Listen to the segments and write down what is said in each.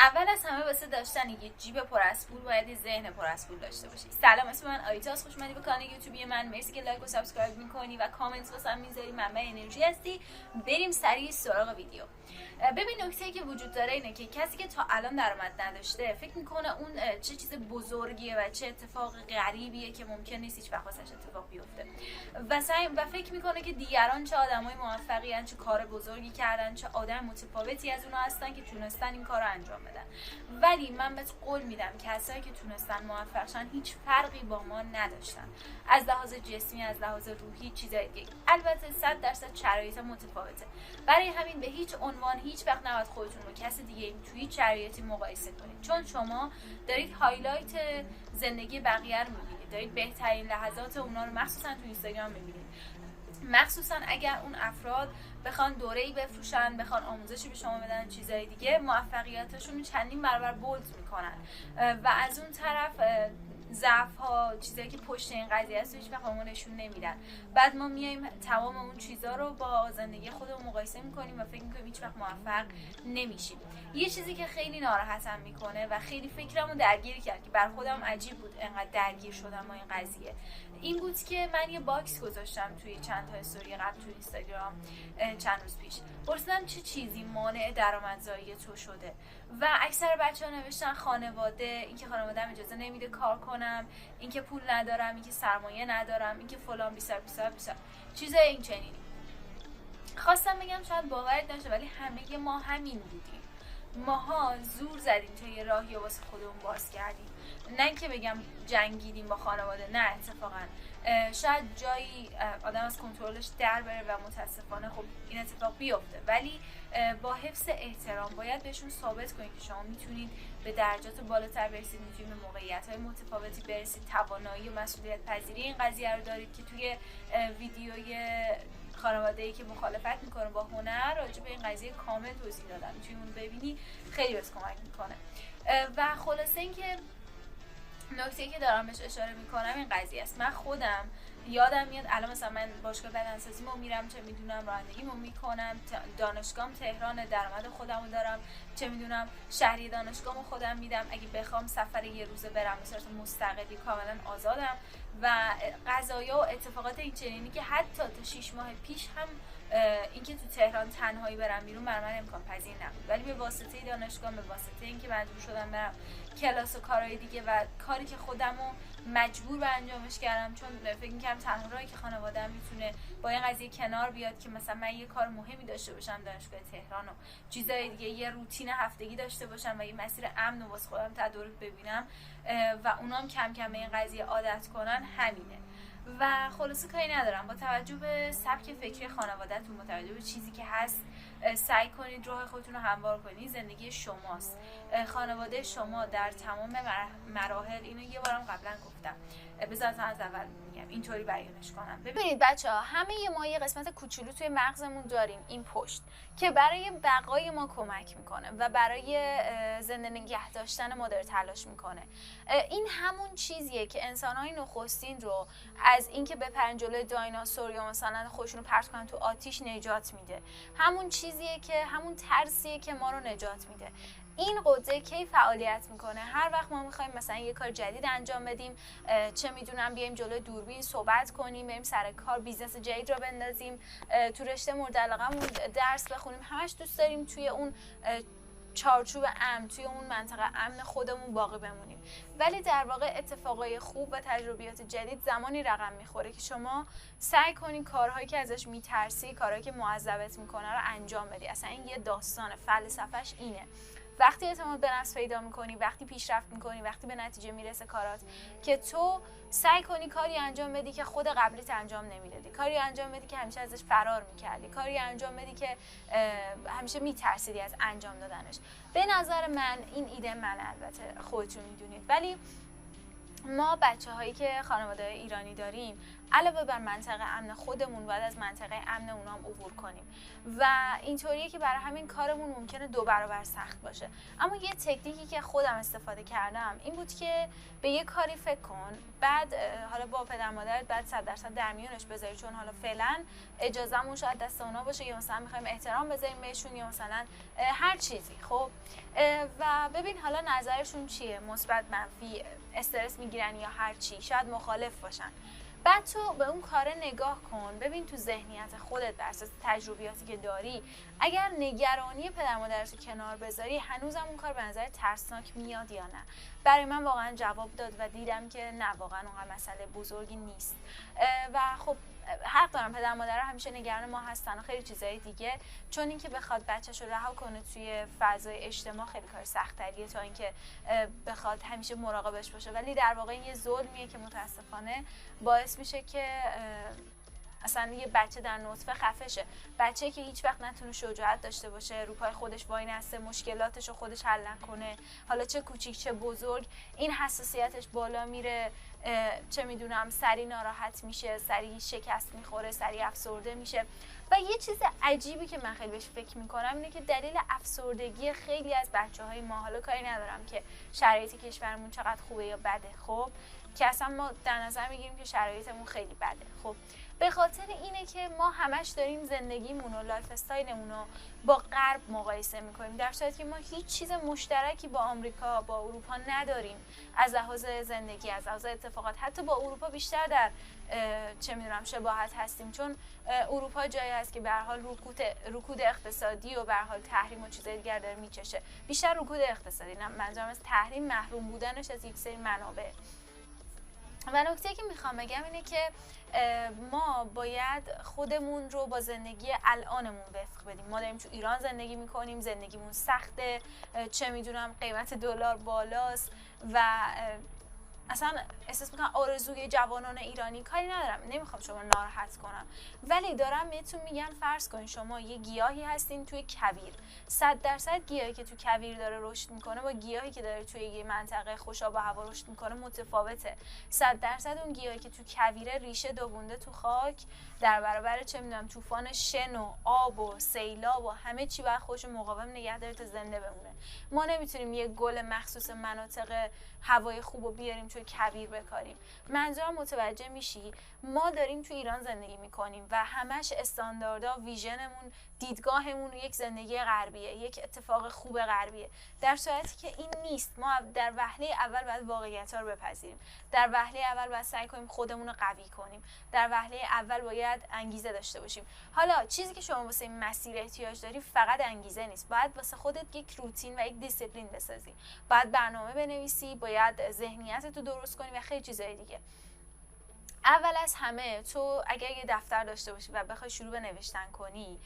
اول از همه واسه داشتن یه جیب پر از پول باید یه ذهن پر از پول داشته باشی. سلام، اسم من آیتاس، خوش اومدی به کانال یوتیوبی من. مرسی که لایک و سابسکرایب میکنی و کامنت واسم میذاری، منبع انرژی هستی. بریم سریع سراغ ویدیو. ببین، نکته‌ای که وجود داره اینه که کسی که تا الان درآمد نداشته فکر میکنه اون چه چیز بزرگیه و چه اتفاق غریبیه که ممکن نیست هیچ وقت واسش اتفاق بیفته و فکر میکنه که دیگران چه آدمای موفقی ان، چه کار بزرگی کردن، چه آدم متفاوتی از اونها هستن که تونستن این کارو انجام بدن. ولی من بهت قول میدم کسایی که تونستن موفق شن هیچ فرقی با ما نداشتن، از لحاظ جسمی، از لحاظ روحی، چیزای دیگه. البته 100% شرایط متفاوته، برای همین به هیچ عنوان هیچ وقت نباید خودتون رو کسی دیگه توی هیچ شرایطی مقایسه کنید، چون شما دارید هایلایت زندگی بقیه رو میبینید، دارید بهترین لحظات اونا رو مخصوصا تو اینستاگرام میبینید. مخصوصا اگر اون افراد بخوان دوره‌ای بفروشن، بخوان آموزشی به شما بدن، چیزای دیگه، موفقیتشون چندین برابر بولد میکنن و از اون طرف ضعف ها، چیزایی که پشت این قضیه هست هیچ وقت بهمون نشون نمیدن. بعد ما میایم تمام اون چیزا رو با زندگی خودمون مقایسه میکنیم و فکر میکنیم هیچ وقت موفق نمیشیم. یه چیزی که خیلی ناراحتم میکنه و خیلی فکرمو درگیر کرد که بر خودم عجیب بود انقدر درگیر شدم با این قضیه، این بود که من یه باکس گذاشتم توی چند تا استوری قبل توی اینستاگرام چند روز پیش. پرسیدم چه چیزی مانع درآمدزایی تو شده و اکثر بچه‌ها نوشتن خانواده، اینکه خانواده‌ام اجازه نمیده کار کنم، اینکه پول ندارم، اینکه سرمایه ندارم، اینکه فلان بیسار چیزای این چنینی. خواستم بگم شاید باورت نشه ولی همه ما همین بودیم. ماها زور زدیم تا یه راهی واسه خودمون باز کردیم، نه که بگم جنگیدیم با خانواده، نه اتفاقا شاید جایی آدم از کنترلش در بره و متاسفانه خب این اتفاق بیفته، ولی با حفظ احترام باید بهشون ثابت کنید که شما میتونید به درجات بالاتر برسید، میتونید به موقعیت‌های متفاوتی برسید، توانایی و مسئولیت پذیری این قضیه رو دارید که توی ویدیوی خانواده‌ای که مخالفت میکنه با هنر راجع به این قضیه کامل توضیح دادم، میتونی اون ببینی، خیلی بهت کمک میکنه. و خلاصه اینکه نکته‌ای که دارم بهش اشاره میکنم این قضیه است. من خودم یادم میاد الان مثلا من باشگاه بدنسازیمو میرم، چه میدونم رانندگیمو میکنم، دانشگاهم تهران، درآمد خودمو دارم، چه میدونم شهری دانشگاهمو خودم میدم، اگه بخوام سفر یه روزه برم به صورت مستقلی کاملا آزادم و قضایا و اتفاقات این چنینی که حتی تا 6 ماه پیش هم اینکه تو تهران تنهایی برم بیرون برای من امکان پذیر نبود، ولی به واسطه دانشگاه، به واسطه اینکه مجبور شدم برم کلاس و کارهای دیگه و کاری که خودمو مجبور به انجامش کردم، چون فکر می‌کردم تنها راهی که خانواده‌ام میتونه با این قضیه کنار بیاد که مثلا من یه کار مهمی داشته باشم دانشگاه تهران و چیزای دیگه، یه روتین هفتگی داشته باشم و یه مسیر امن و واسه خودم تدارک ببینم و اونام کم کم به این قضیه عادت کنن، همینه. و خلاصه کاری ندارم، با توجه به سبک فکری خانواده‌تون، با توجه به چیزی که هست، سعی کنید راه خودتون رو هموار کنید. زندگی شماست، خانواده شما در تمام مراحل، اینو یه بارم قبلا گفتم، بذار از اول میگم اینطوری بیانش کنم. ببینید بچه‌ها، همه ما یه قسمت کوچولو توی مغزمون داریم، این پشت، که برای بقای ما کمک میکنه و برای زنده نگه داشتن ما داره تلاش میکنه. این همون چیزیه که انسان‌های نخستین رو از اینکه بپرن جلوی دایناسور یا مثلا خودشونو پرت کنن تو آتیش نجات میده. همون چیزیه که، همون ترسیه که ما رو نجات میده. این قدره کی فعالیت میکنه؟ هر وقت ما میخوایم مثلا یه کار جدید انجام بدیم، چه میدونم بیایم جلوی دوربین صحبت کنیم، بریم سر کار بیزنس جدید رو بندازیم، تو رشته مورد علاقمون درس بخونیم، همش دوست داریم توی اون چارچوب امن، توی اون منطقه امن خودمون باقی بمونیم. ولی در واقع اتفاقای خوب و تجربیات جدید زمانی رقم میخوره که شما سعی کنی کارهایی که ازش میترسی، کارهایی که معذبت میکنه رو انجام بدی. اصلا این یه داستان، فلسفه‌اش اینه. وقتی اعتماد به نفس پیدا میکنی، وقتی پیشرفت میکنی، وقتی به نتیجه میرسه کارات، که تو سعی کنی کاری انجام بدی که خود قبلیت انجام نمیدادی، کاری انجام بدی که همیشه ازش فرار میکردی، کاری انجام بدی که همیشه میترسیدی از انجام دادنش. به نظر من این ایده من، البته خودتون میدونید، ولی ما بچه هایی که خانواده ایرانی داریم علاوه بر منطقه امن خودمون باید از منطقه امن اونام عبور کنیم و اینطوریه که برای همین کارمون ممکنه 2 برابر سخت باشه. اما یه تکنیکی که خودم استفاده کردم این بود که به یه کاری فکر کن، بعد حالا با پدر مادرت بعد 100% در میونش بذاری، چون حالا فعلا اجازهمون شاید دست اونا باشه یا مثلا میخوایم احترام بذاریم بهشون یا مثلا هر چیزی. خب و ببین حالا نظرشون چیه، مثبت، منفی، استرس میگیرن یا هر چی، شاید مخالف باشن. بعد تو به اون کار نگاه کن، ببین تو ذهنیت خودت بر اساس تجربیاتی که داری اگر نگرانی پدر مادرت رو کنار بذاری هنوزم اون کار به نظر ترسناک میاد یا نه. برای من واقعا جواب داد و دیدم که نه، واقعا اونقدر مسئله بزرگی نیست و خب حق دارم، پدر مادر همیشه نگران ما هستن و خیلی چیزای دیگه، چون اینکه بخواد بچه‌ش رو رها کنه توی فضای اجتماع خیلی کار سخت‌تریه تا اینکه بخواد همیشه مراقبش باشه. ولی در واقع این یه ظلمیه که متاسفانه باعث میشه که اصلا یه بچه در نطفه خفه شه. بچه‌ای که هیچ وقت نتونه شجاعت داشته باشه، رو پای خودش وای نسته، مشکلاتش رو خودش حل نکنه، حالا چه کوچیک چه بزرگ، این حساسیتش بالا میره، چه میدونم سری ناراحت میشه، سری شکست میخوره، سری افسرده میشه. و یه چیز عجیبی که من خیلی بهش فکر میکنم اینه که دلیل افسردگی خیلی از بچه‌های ما، حالا کاری ندارم که شرایط کشورمون چقدر خوبه یا بده، خب که اصلا ما در نظر میگیریم که شرایطمون خیلی بده، خب به خاطر اینه که ما همش داریم زندگیمون و لایف استایلمون رو با غرب مقایسه میکنیم، در صورتی که ما هیچ چیز مشترکی با آمریکا، با اروپا نداریم از لحاظ زندگی، از لحاظ اتفاقات. حتی با اروپا بیشتر در چه میدونم شباهت هستیم، چون اروپا جایی هست که به هر حال رکود اقتصادی و به هر حال تحریم و چیزای دیگر داره میچشه، بیشتر رکود اقتصادی، نه منظورم از تحریم محروم بودنش از یک سری منابع. و نکته که میخوام بگم اینه که ما باید خودمون رو با زندگی الانمون وفق بدیم. ما داریم تو ایران زندگی میکنیم، زندگیمون سخته، چه میدونم قیمت دلار بالاست و اصلا احساس میکنم آرزوی جوانان ایرانی، کاری ندارم، نمیخوام شما ناراحت کنم، ولی دارم بهتون میگن فرض کنین شما یه گیاهی هستین توی کویر، 100% گیاهی که تو کویر داره رشد میکنه با گیاهی که داره توی یه منطقه خوشاب و هوا رشد میکنه متفاوته. 100% اون گیاهی که تو کویر ریشه دوونده تو خاک، در برابر چه میدونم طوفان شن و آب و سیلاب و همه چی باید خودشو مقاوم نگه داره تا زنده بمونه. ما نمیتونیم یه گل مخصوص مناطق هوای خوب رو بیاریم توی کویر بکاریم. منظورم متوجه میشی؟ ما داریم توی ایران زندگی میکنیم و همش استانداردها، ویژنمون، دیدگاهمون یک زندگی غربیه، یک اتفاق خوب غربیه، در صورتی که این نیست. ما در وهله اول باید واقعیت‌ها رو بپذیریم، در وهله اول باید سعی کنیم خودمون رو قوی کنیم، در وهله اول باید انگیزه داشته باشیم. حالا چیزی که شما واسه این مسیر احتیاج داری فقط انگیزه نیست، باید واسه خودت یک روتین و یک دیسیپلین بسازی، باید برنامه بنویسی، باید ذهنیتت رو درست کنی و خیلی چیزای دیگه. اول از همه تو اگر یه دفتر داشته باشی و بخوای شروع به نوشتن کنی،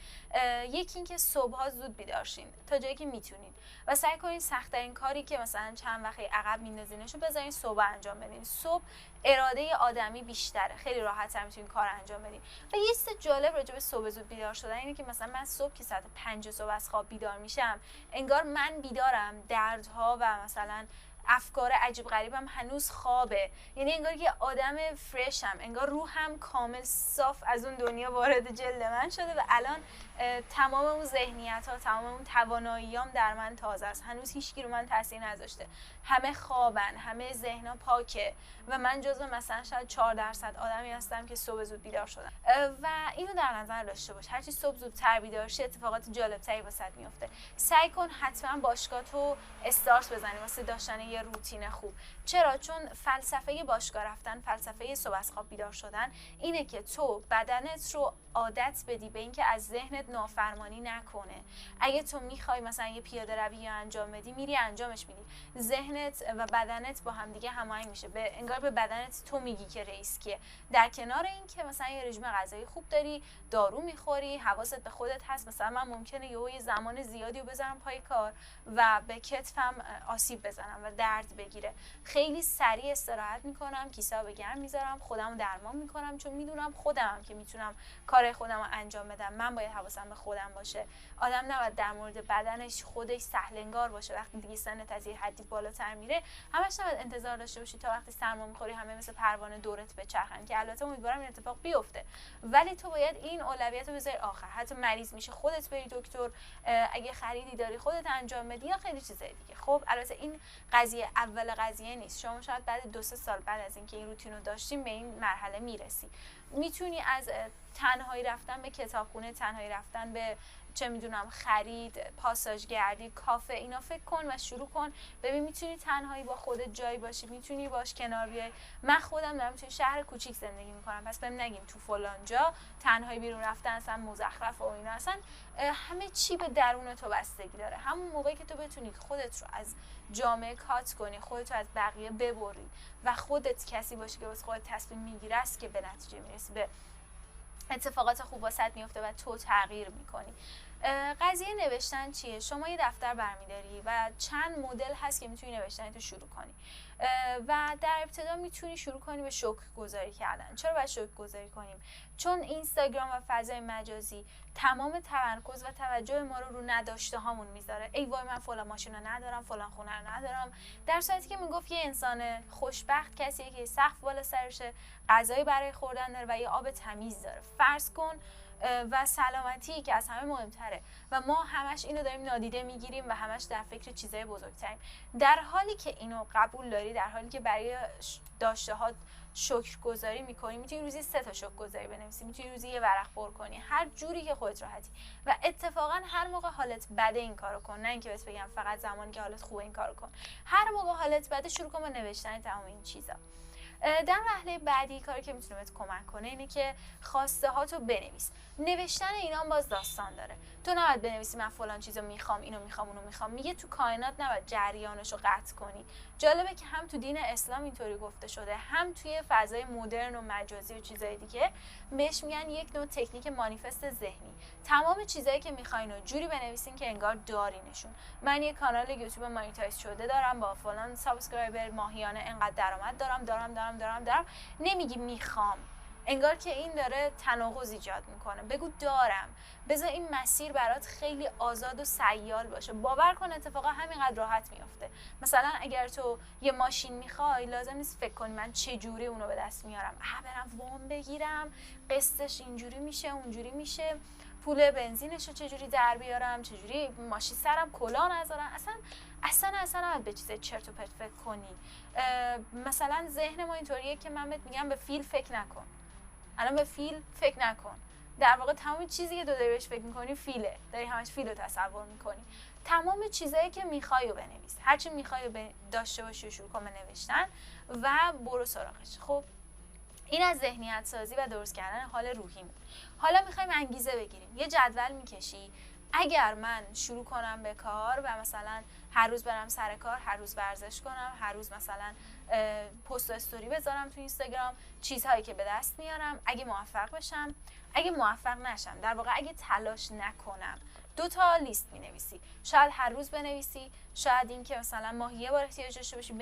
یکی این که صبح‌ها زود بیدار شین تا جایی که میتونین و سعی کنین سخت‌ترین کاری که مثلا چند وقتی عقب میندازینشو بذارین صبح انجام بدین. صبح اراده آدمی بیشتره، خیلی راحت‌تر میتونین کار انجام بدین. و یه چیز جالب راجع به صبح زود بیدار شدن اینه که مثلا من صبح که ساعت 5 صبح از خواب بیدار میشم، انگار من بیدارم، دردها و مثلا افکار عجیب غریبم هنوز خوابه، یعنی انگار که آدم فرشم، انگار روحم کامل صاف از اون دنیا وارد جلد من شده و الان تمام اون ذهنیت ها، تمام اون تواناییام در من تازه است، هنوز هیچکی رو من تاثیر نذاشته، همه خوابن، همه ذهنا پاکه و من جزو مثلا شاید 4% آدمی هستم که صبح زود بیدار شدم. و اینو در نظر داشته باش، هرچی صبح زودتر بیدار شی اتفاقات جالب‌تری واسط میفته. سعی کن حتما باشگاهتو استارت بزنی واسه داشتن یه روتین خوب. چرا؟ چون فلسفه باشگاه رفتن، فلسفه صبح از خواب بیدار شدن اینه که تو بدنت رو عادت بدی به اینکه از ذهنت نافرمانی نکنه. اگه تو میخوای مثلا یه پیاده روی یا انجام بدی، میری انجامش میدی، ذهنت و بدنت با هم دیگه هماهنگ میشه، انگار به بدنت تو میگی که رئیس کیه. در کنار این که مثلا یه رژیم غذایی خوب داری، دارو میخوری، حواست به خودت هست، مثلا من ممکنه یه زمان زیادی رو بذارم پای کار و به کتفم آسیب بزنم و درد بگیره. خیلی سریع استراحت میکنم، کیسه‌ها به گرم میذارم، خودمو درمان میکنم، چون میدونم خودمم که میتونم کار خودمو انجام بدم. من باید حواسم به خودم باشه. آدم نباید در مورد بدنش خودش سهلنگار باشه. وقتی دیگه سنت از یه حدی بالاتر میره، همش نباید انتظار داشته باشی تا وقتی سرما میخوری همه مثل پروانه دورت بچرخن، که البته امیدوارم این اتفاق بیفته، ولی تو باید این اولویت رو بذاری آخر. حتی مریض میشه خودت بری دکتر، اگه خریدی داری خودت انجام بدی، یا خیلی چیزای دیگه. خب البته این قضیه اول قضیه نیست. شما شاید بعد 2-3 سال بعد از اینکه این روتین رو داشتیم به این مرحله میرسی. میتونی از تنهایی رفتن به کتابخونه، تنهایی رفتن به چه میدونم خرید، پاساژگردی، کافه، اینا فکر کن و شروع کن. ببین میتونی تنهایی با خودت جایی باشی، میتونی باش کنار بیای. من خودم دارم توی شهر کوچیک زندگی میکنم، پس بهم نگیم تو فلان جا تنهایی بیرون رفتن اصلا مزخرف و اینا. اصلا همه چی به درون تو بستگی داره. همون موقعی که تو بتونی خودت رو از جامعه کات کنی، خودت رو از بقیه ببری و خودت کسی باشی که واسه خودت تصمیم میگیری، است که به نتیجه میرسی، به اتفاقات خوب واسط میفته و تو تغییر میکنی. قضیه نوشتن چیه؟ شما یه دفتر برمیداری و چند مدل هست که میتونی نوشتن تو شروع کنی و در ابتدا میتونی شروع کنی به شکرگزاری کردن. چرا باید شکرگزاری کنیم؟ چون اینستاگرام و فضای مجازی تمام تمرکز و توجه ما رو نداشته هامون میذاره. ای وای من فلان ماشین رو ندارم، فلان خونه رو ندارم، در صورتی که میگفت یه انسان خوشبخت کسیه که سقف بالا سرشه، غذایی برای خوردن داره و یه آب تمیز داره. فرض کن و سلامتی که از همه مهمتره و ما همش اینو داریم نادیده میگیریم و همش در فکر چیزای بزرگتریم. در حالی که اینو قبول داری، در حالی که برای داشته ها شکرگزاری میکنی، میتونی روزی 3 تا شکرگزاری بنویسی، میتونی روزی یه ورق پر کنی، هر جوری که خودت راحتی. و اتفاقا هر موقع حالت بده این کارو کن، نه اینکه بهت بگم فقط زمانی که حالت خوبه این کارو کن. هر موقع حالت بده شروع کن به نوشتن تمام این چیزا. در مرحله بعدی کاری که میتونه بهت کمک کنه اینه که خواسته هاتو بنویس. نوشتن اینا هم باز داستان داره. تو نباید بنویسی من فلان چیزو میخوام، اینو میخوام، اونو میخوام. میگه تو کائنات نباید جریانشو قطع کنی. جالبه که هم تو دین اسلام اینطوری گفته شده، هم توی فضای مدرن و مجازی و چیزای دیگه بهش میگن یک نوع تکنیک مانیفست ذهنی. تمام چیزایی که میخواین رو جوری بنویسین که انگار دارینشون. من یه کانال یوتیوب مانیتایز شده دارم، با فلان سابسکرایبر ماهیانه انقدر درآمد دارم. نمیگی میخوام، انگار که این داره تناقض ایجاد میکنه. بگو دارم. بذار این مسیر برات خیلی آزاد و سیال باشه. باور کن اتفاقا همینقدر راحت میافته. مثلا اگر تو یه ماشین میخوای، لازم نیست فکر کنی من چه جوری اونو به دست میارم. برم وام بگیرم، قسطش اینجوری میشه، اونجوری میشه، پول بنزینشو چجوری در بیارم، چجوری ماشین سرم کلا نذارم. اصلا نباید به چیز چرت و پرت فکر کنی. مثلا ذهن ما اینطوریه که من بهت میگم به فیل فکر نکن. الان به فیل فکر نکن. در واقع تمام چیزی که تو داری بهش فکر میکنی فیله. داری همش فیل رو تصور میکنی. تمام چیزایی که میخوای رو بنویس. هرچی میخوای رو داشته باشی و شروع کن به نوشتن و برو سراغش. خب این از ذهنیت سازی و درست کردن حال روحیمون. حالا میخوایم انگیزه بگیریم. یه جدول میکشی. اگر من شروع کنم به کار و مثلا هر روز برم سر کار، هر روز ورزش کنم، هر روز مثلا پست و استوری بذارم تو اینستاگرام، چیزهایی که به دست میارم، اگه موفق بشم، اگه موفق نشم، در واقع اگه تلاش نکنم، 2 تا لیست می‌نویسی. شاید هر روز بنویسی، شاید این که مثلا ماهی یه بار احتیاج داشته باشی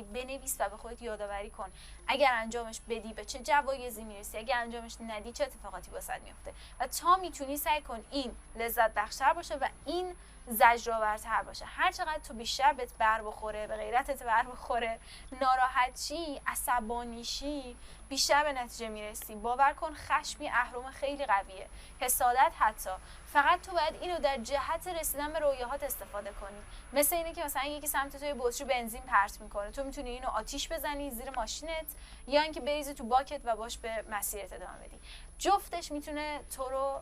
بنویس و به خودت یادآوری کن. اگر انجامش بدی به چه جوایزی میرسی، اگر انجامش ندی چه اتفاقاتی واسط میفته. و تا میتونی سعی کن این لذت بخشتر باشه و این زجرآورتر باشه. هر چقدر تو بیشتر بهت بر بخوره، به غیرتت بر بخوره، ناراحت شی، عصبانی شی، بیشتر به نتیجه میرسی. باور کن خشمی اهرم خیلی قویه، حسادت حتی. فقط تو باید اینو در جهت رسیدن به رویاهات استفاده کنی. مثل اینه که مثلا یکی سمت توی بطری بنزین پرت میکنه، تو میتونی اینو آتیش بزنی زیر ماشینت یا اینکه بریزی تو باکت و باش به مسیرت ادامه بدی. جفتش میتونه تو رو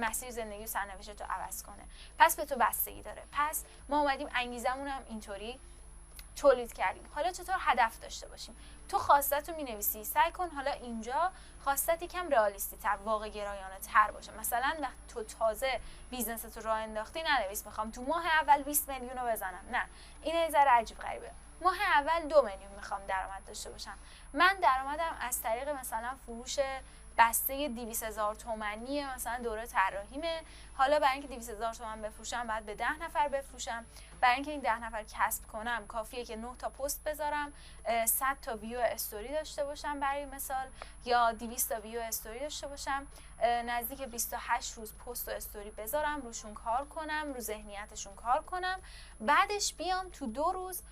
مسیر زندگی و سرنوشت رو عوض کنه. پس به تو بستگی داره. پس ما اومدیم انگیزمون هم اینطوری تولید کردیم. حالا چطور هدف داشته باشیم؟ تو خواستت رو می‌نویسی. سعی کن حالا اینجا خواستت یکم رئالیستی تر، واقع گرایانه تر باشه. مثلا وقتی تو تازه بیزنست رو راه انداختی ننویس میخوام تو ماه اول 20 میلیون رو بزنم. نه، این یه ذره عجیب غریبه. ماه اول 2 میلیون میخوام درآمد داشته باشم. من درآمدم از طریق مثلا فروش بسته 200,000 تومانی مثلا دوره طراحیمه. حالا برای اینکه 200,000 تومان بفروشم باید به 10 نفر بفروشم. برای اینکه این 10 نفر کسب کنم کافیه که 9 تا پست بذارم، 100 تا ویو استوری داشته باشم برای مثال، یا 200 تا ویو استوری داشته باشم، نزدیک 28 روز پست و استوری بذارم، روشون کار کنم، رو ذهنیتشون کار کنم، بعدش بیام تو 2 روز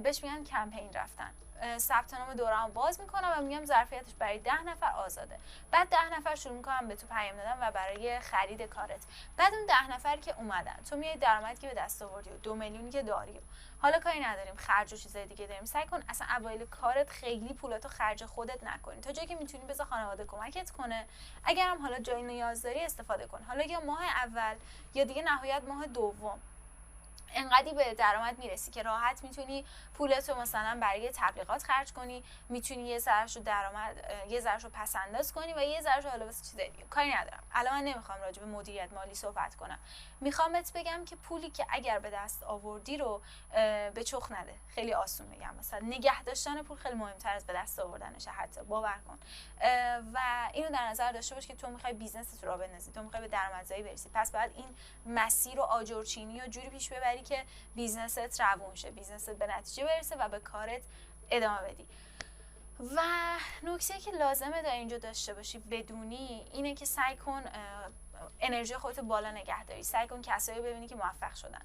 بهش میگن کمپین رفتن، ثبت نام دوره‌مو باز میکنم و میگم ظرفیتش برای 10 نفر آزاده. بعد 10 نفر شروع میکنم به تو پیام دادن و برای خرید کارت. بعد اون 10 نفر که اومدن، تو میای درآمدی که به دست آوردی و 2 میلیونی که داری، حالا کاری نداریم خرج و چیزای دیگه داریم، سعی کن اصلا اوایل کارت خیلی پولاتو خرج خودت نکنی، تا جایی که میتونی بذار خانواده کمکت کنه، اگر هم حالا جای نیاز داری استفاده کن. حالا یا ماه اول یا دیگه نهایت ماه دوم انقدی به درآمد میرسی که راحت میتونی پولتو مثلا برای تبلیغات خرج کنی، میتونی یه ذره‌شو درآمد، یه ذره‌شو پس انداز کنی و یه ذره‌شو حالا واسه چیز دیگه. کاری ندارم، الان من نمیخوام راجع به مدیریت مالی صحبت کنم، میخوام بهت بگم که پولی که اگر به دست آوردی رو به چخ نده. خیلی آسون میگم، مثلا نگه داشتن پول خیلی مهمتر از به دست آوردنشه، حتی باور کن. و اینو در نظر داشته باش که تو میخوای بیزنست رو بندازی، تو میخوای به درآمدزایی برسی، پس باید این مسیر رو آجرچینی و جوری پیش ببری که بیزنست روون شه، بیزنست به نتیجه برسه و به کارت ادامه بدی. و نکته که لازمه در اینجا داشته باشی بدونی اینه که سعی کن انرژی خودت بالا نگه داری، سعی کن کسایی ببینی که موفق شدن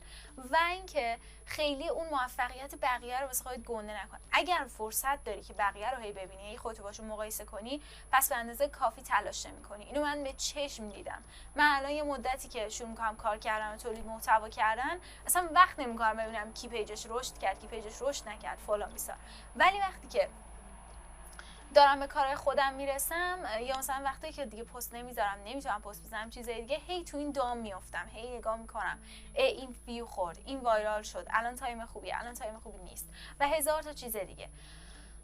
و اینکه خیلی اون موفقیت بقیه رو واسه خودت گنده نکن. اگر فرصت داری که بقیه رو هی ببینی، هی خودت باشون مقایسه کنی، پس به اندازه کافی تلاش نمی‌کنی. اینو من به چشم دیدم. من الان یه مدتی که شروع می‌کنم کار کردن و تولید محتوا کردن، اصلا وقت نمی‌کنم ببینم کی پیجش رشد کرد، کی پیجش رشد نکرد فلان بیسار. ولی وقتی که دارم به کارهای خودم میرسم یا مثلا وقتی که دیگه پست نمیذارم، نمیتونم پست بزنم، چیزای دیگه، هی تو این دام میافتم، هی نگاه میکنم این ویو خورد، این وایرال شد، الان تایم خوبیه، الان تایم خوبی نیست و هزار تا چیز دیگه.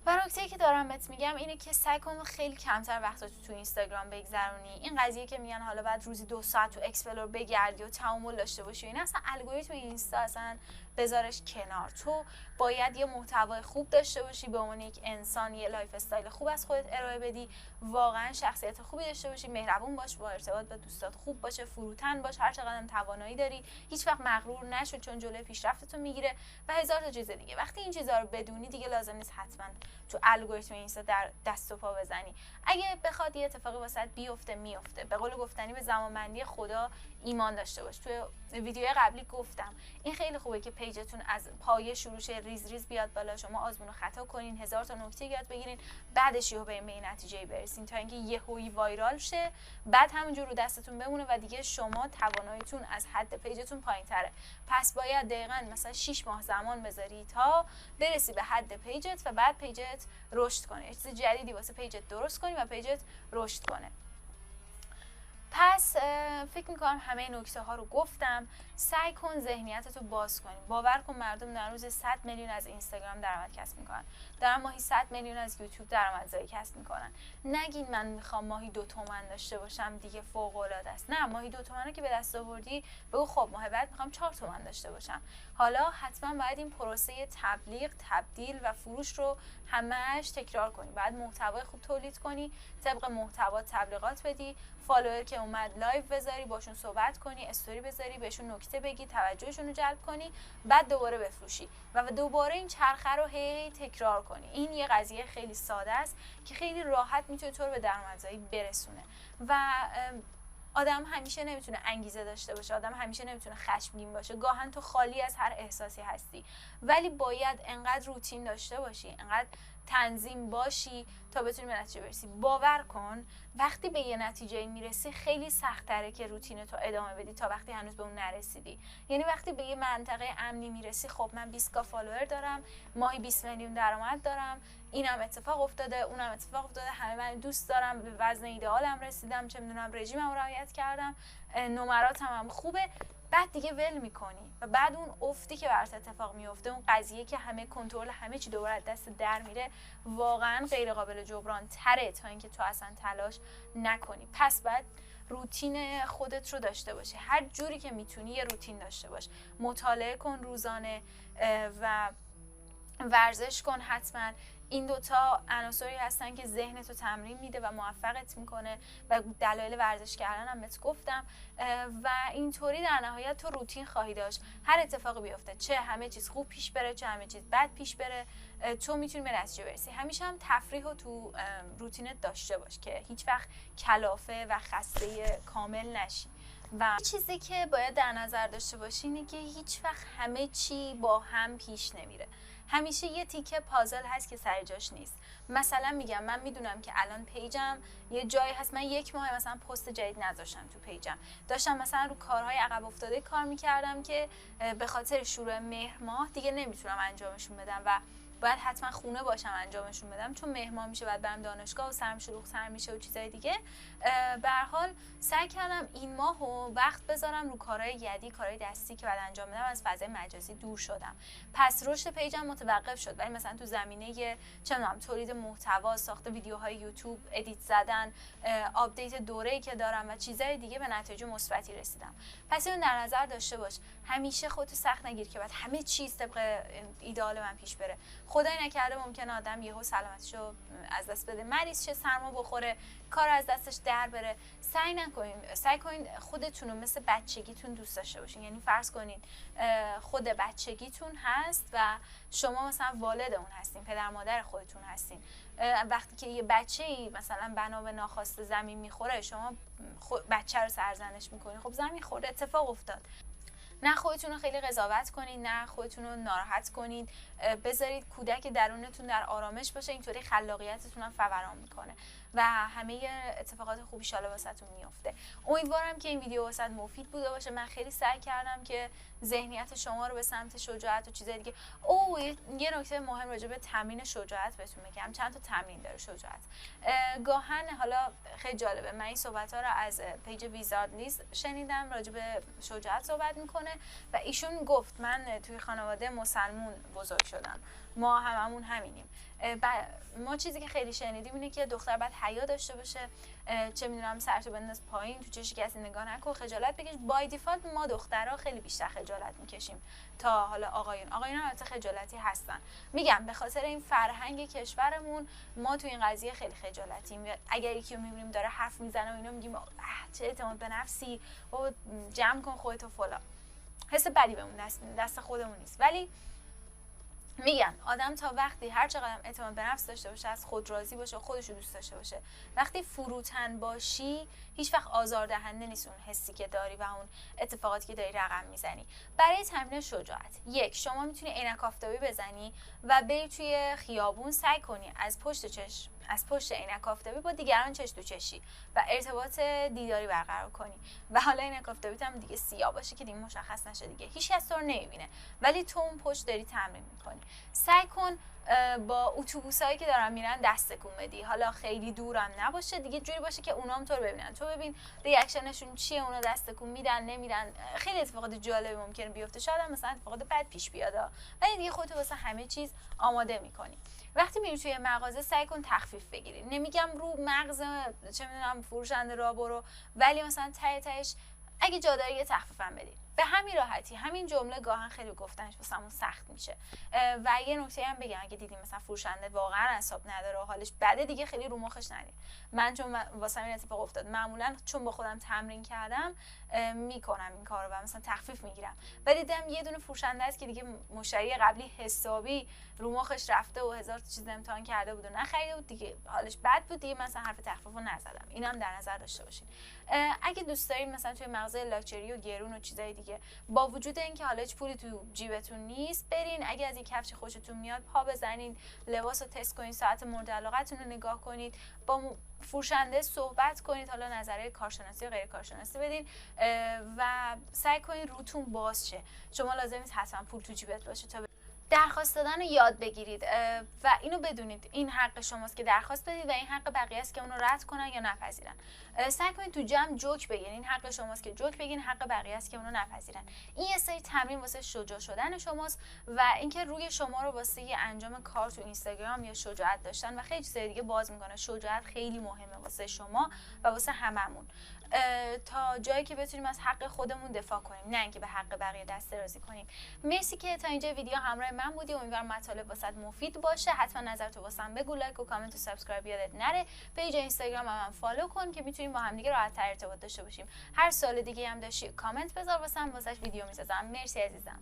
و نکته‌ای که دارم بهت میگم اینه که سعی کن خیلی کمتر وقتاتو تو اینستاگرام بگذرونی. این قضیه که میگن حالا بعد روزی 2 ساعت تو اکسپلور بگردی و تعامل داشته باشی، این اصلا الگوریتم اینستا اصلا بذارش کنار. تو باید یه محتوای خوب داشته باشی، به عنوان یک انسان یه لایف استایل خوب از خودت ارائه بدی، واقعا شخصیت خوبی داشته باشی، مهربون باش، با ارتباط با دوستات خوب باشه، فروتن باش، هر چقدر توانایی داری، هیچ وقت مغرور نشو چون جلوی پیشرفتتو میگیره و هزار تا چیز دیگه. وقتی این چیزا رو بدونی دیگه لازم نیست حتما تو الگوریتم اینستا در دست و پا بزنی. اگه بخواد یه اتفاقی واسط بیفته میفته. به قول گفتنی به زمانبندی خدا ایمان داشته باش. توی ویدیوی قبلی گفتم این خیلی خوبه که پیجتون از پایه شروع شه، ریز ریز بیاد بالا، شما آزمون و خطا کنین، هزار تا نکته یاد بگیرین، بعدش یهو به این نتیجه برسین تا اینکه یهویی وایرال شه، بعد همونجور رو دستتون بمونه و دیگه شما تواناییتون از حد پیجتون پایین‌تره. پس باید دقیقاً مثلا 6 ماه زمان بذاری تا برسی به حد پیجت و بعد پیجت رشد کنه، چیز جدیدی واسه پیجت درست کنی و پیجت رشد کنه. پس فکر میکنم همه نکته ها رو گفتم. سعی کن ذهنیتتو باز کنی. باور کن مردم در روز 100 میلیون از اینستاگرام درآمد کسب میکنن، دارن ماهی 100 میلیون از یوتیوب درآمدزایی کسب میکنن. نگین من میخوام ماهی 2 تومن داشته باشم دیگه فوق العاده است. نه، ماهی 2 تومن رو که به دست آوردی بگو خب ماه بعد میخوام 4 تومن داشته باشم. حالا حتما باید این پروسه تبلیغ، تبدیل و فروش رو همش تکرار کنی. بعد محتوای خوب تولید کنی، طبق محتوا تبلیغات بدی، فالوور که اومد لایو بذاری، باشون صحبت کنی، استوری بذاری، بهشون نکته بگی، توجهشون رو جلب کنی، بعد دوباره بفروشی و دوباره این چرخه رو هی تکرار کنی. این یه قضیه خیلی ساده است که خیلی راحت میتونه تو رو به درآمدزایی برسونه. و آدم همیشه نمیتونه انگیزه داشته باشه، آدم همیشه نمیتونه خشمگین باشه، گاهن تو خالی از هر احساسی هستی، ولی باید انقدر روتین داشته باشی، انقدر تنظیم باشی تا بتونی به نتیجه برسی. باور کن وقتی به یه نتیجه میرسی خیلی سخت‌تره که روتین تو ادامه بدی تا وقتی هنوز به اون نرسیدی. یعنی وقتی به یه منطقه امنی میرسی، خب من 20,000 فالوور دارم، ماهی 20 میلیون درآمد دارم، اینم اتفاق افتاده، اونم اتفاق افتاده، همه من دوست دارم، به وزن ایدئالم رسیدم، چه میدونم رژیمم رو رعایت کردم، نمراتم هم خوبه، بعد دیگه ول میکنی و بعد اون افتی که برات اتفاق میفته، اون قضیه که همه کنترل همه چی دوباره از دست در میره، واقعا غیر قابل جبران تره تا اینکه تو اصلا تلاش نکنی. پس بعد روتین خودت رو داشته باشه، هر جوری که میتونی یه روتین داشته باش، مطالعه کن روزانه و ورزش کن حتما. این دوتا عناصری هستن که ذهنتو تمرین میده و موفقت میکنه و دلایل ورزش کردن هم بهت گفتم و اینطوری در نهایت تو روتین خواهی داشت. هر اتفاقی بیفته، چه همه چیز خوب پیش بره چه همه چیز بد پیش بره، تو میتونی به نتیجه برسی. همیشه هم تفریح رو تو روتینت داشته باش که هیچ وقت کلافه و خسته کامل نشی. و چیزی که باید در نظر داشته باشی اینه که هیچ وقت همه چی با هم پیش نمیره. همیشه یه تیکه پازل هست که سر جاش نیست. مثلا میگم من میدونم که الان پیجم یه جایی هست، من 1 ماه مثلا پست جدید نذاشتم تو پیجم، داشتم مثلا رو کارهای عقب افتاده کار میکردم که به خاطر شروع مهر ماه دیگه نمیتونم انجامشون بدم و باید حتما خونه باشم انجامشون بدم، چون مهر ماه میشه بعد برم دانشگاه و سرم شلوغ‌تر میشه و چیزای دیگه. به هر حال سعی کردم این ماهو وقت بذارم رو کارهای یدی، کارهای دستی که بعد انجام بدم. از فضای مجازی دور شدم، پس رشد پیجم متوقف شد. ولی مثلا تو زمینه چه می‌دونم تولید محتوا، ساخت ویدیوهای یوتیوب، ادیت زدن، آپدیت دوره‌ای که دارم و چیزای دیگه به نتایج مثبتی رسیدم. پس اینو در نظر داشته باش. همیشه خودتو سخت نگیر که بعد همه چیز طبق ایدئال من پیش بره. خدای نکرده ممکنه آدم یهو سلامتیشو از دست بده، مریض شه، سرما بخوره، کار از دستش در بره. سعی کنین خودتون رو مثل بچگیتون دوست داشته باشین. یعنی فرض کنین خود بچگیتون هست و شما مثلا والد اون هستین، پدر مادر خودتون هستین. وقتی که یه بچه‌ای مثلا بنا به ناخواسته زمین میخوره، شما بچه رو سرزنش میکنین. خب زمین خورده، اتفاق افتاد. نه خودتون رو خیلی قضاوت کنید، نه خودتون رو ناراحت کنید، بذارید کودک درونتون در آرامش باشه. اینطوری خلاقیتتون هم فوران میکنه و همه اتفاقات خوبی انشالله واسهتون میفته. امیدوارم که این ویدیو واسهت مفید بوده باشه. من خیلی سعی کردم که ذهنیت شما رو به سمت شجاعت و چیزای دیگه. یه نکته مهم راجع به تمرین شجاعت بهتون بگم. چند تا تمرین داره شجاعت. گاهن حالا خیلی جالبه، من این صحبت‌ها رو از پیج ویزارد لیز شنیدم، راجع به شجاعت صحبت میکنه و ایشون گفت من توی خانواده مسلمون بزرگ شدم، ما هممون همینیم. ما چیزی که خیلی شنیدیم اینه که دختر باید حیا داشته باشه، چه میدونم سرشو بنداز پایین، تو چشم کسی نگاه نکن، خجالت بکش. بای دیفالت ما دخترها خیلی بیشتر خجالت میکشیم تا حالا آقایون البته خجالتی هستن. میگم به خاطر این فرهنگ کشورمون ما تو این قضیه خیلی خجالتیم. اگر یکی رو میبینیم داره حرف میزنه و اینا میگیم چه اعتماد به نفسی، بابا جمع کن خودتو فلان. حس بدی بهمون دست خودمون نیست. ولی میگن آدم تا وقتی هر چقدر اعتماد به نفس داشته باشه، از خود راضی باشه، خودش رو دوست داشته باشه، وقتی فروتن باشی هیچ وقت آزاردهنده نیست اون حسی که داری و اون اتفاقاتی که داری رقم میزنی. برای تمرین شجاعت، شما میتونی عینک آفتابی بزنی و بری توی خیابون، سعی کنی از پشت عینک آفتابی با دیگران چش تو چشی و ارتباط دیداری برقرار کنی. و حالا عینک آفتابیت هم دیگه سیاه باشه که دیگه مشخص نشه دیگه، هیچ کس تو رو نمیبینه، ولی تو اون پشت داری تمرین میکنی. سعی کن با اتوبوسایی که دارن میرن دست تکون بدی، حالا خیلی دورم نباشه دیگه، جوری باشه که اونام تو رو ببینن، تو ببین ریاکشنشون چیه، اونا دست تکون میدن نمیدن. خیلی اتفاقات جالبی ممکنه بیفته، شاید هم مثلا اتفاقات بد پیش بیاد، ولی دیگه خودت واسه همه چیز آماده میکنی. وقتی میری توی مغازه سعی کن تخفیف بگیری. نمیگم رو مغز چه میدونم فروشنده را برو، ولی مثلا تهش اگه جا داری یه تخفیفم بدی. به همین راحتی. همین جمله گاهن خیلی گفتنش واسمون سخت میشه. و یه نکته هم بگم، اگه دیدیم مثلا فروشنده واقعا اعصاب نداره و حالش بده، دیگه خیلی رو مخش ندید. من چون واسم این اتفاق افتاد، معمولا چون با خودم تمرین کردم میکنم این کارو و مثلا تخفیف میگیرم. ولی دیدم یه دونه فروشنده است که دیگه مشتری قبلی حسابی رو مخش رفته و هزار چیز امتحان کرده بود و نخریده بود، دیگه حالش بد بود، دیگه مثلا حرف تخفیفو نزدم. اینم در نظر داشته باشین. اگه دوست دارین مثلا توی مغازه لاکچری و گرون و چیزای دیگه، با وجود اینکه حالا هیچ پولی تو جیبتون نیست، برین اگه از این کفش خوشتون میاد پا بزنین، لباس رو تست کنین، ساعت مورد علاقتون رو نگاه کنید، با فروشنده صحبت کنید، حالا نظریه کارشناسی و غیر کارشناسی بدین و سعی کنید روتون باز شه. شما لازم نیست حتما پول تو جیبت باشه تا درخواست دادن رو یاد بگیرید و اینو بدونید این حق شماست که درخواست بدید و این حق بقیه است که اونو رد کنن یا نپذیرن. سعی کنید تو جمع جوک بگین، این حق شماست که جوک بگین، حق بقیه است که اونو نپذیرن. این یه سری تمرین واسه شجاع شدن شماست و اینکه روی شما رو واسه یه انجام کار تو اینستاگرام یا شجاعت داشتن و خیلی چیزای دیگه باز میکنه. شجاعت خیلی مهمه واسه شما و واسه هممون. تا جایی که بتونیم از حق خودمون دفاع کنیم، نه اینکه به حق بقیه دست درازی کنیم. مرسی که تا اینجا ویدیو همراه من بودی. امیدوارم مطالب واسط مفید باشه. حتما نظرتو واسم بگو، لایک و کامنت و سابسکرایب یادت نره. پیج اینستاگرام هم فالو کن که میتونیم با هم دیگه راحت‌تر ارتباط داشته باشیم. هر سوال دیگه هم داشتی کامنت بذار واسم، واسش ویدیو میسازم. مرسی عزیزم.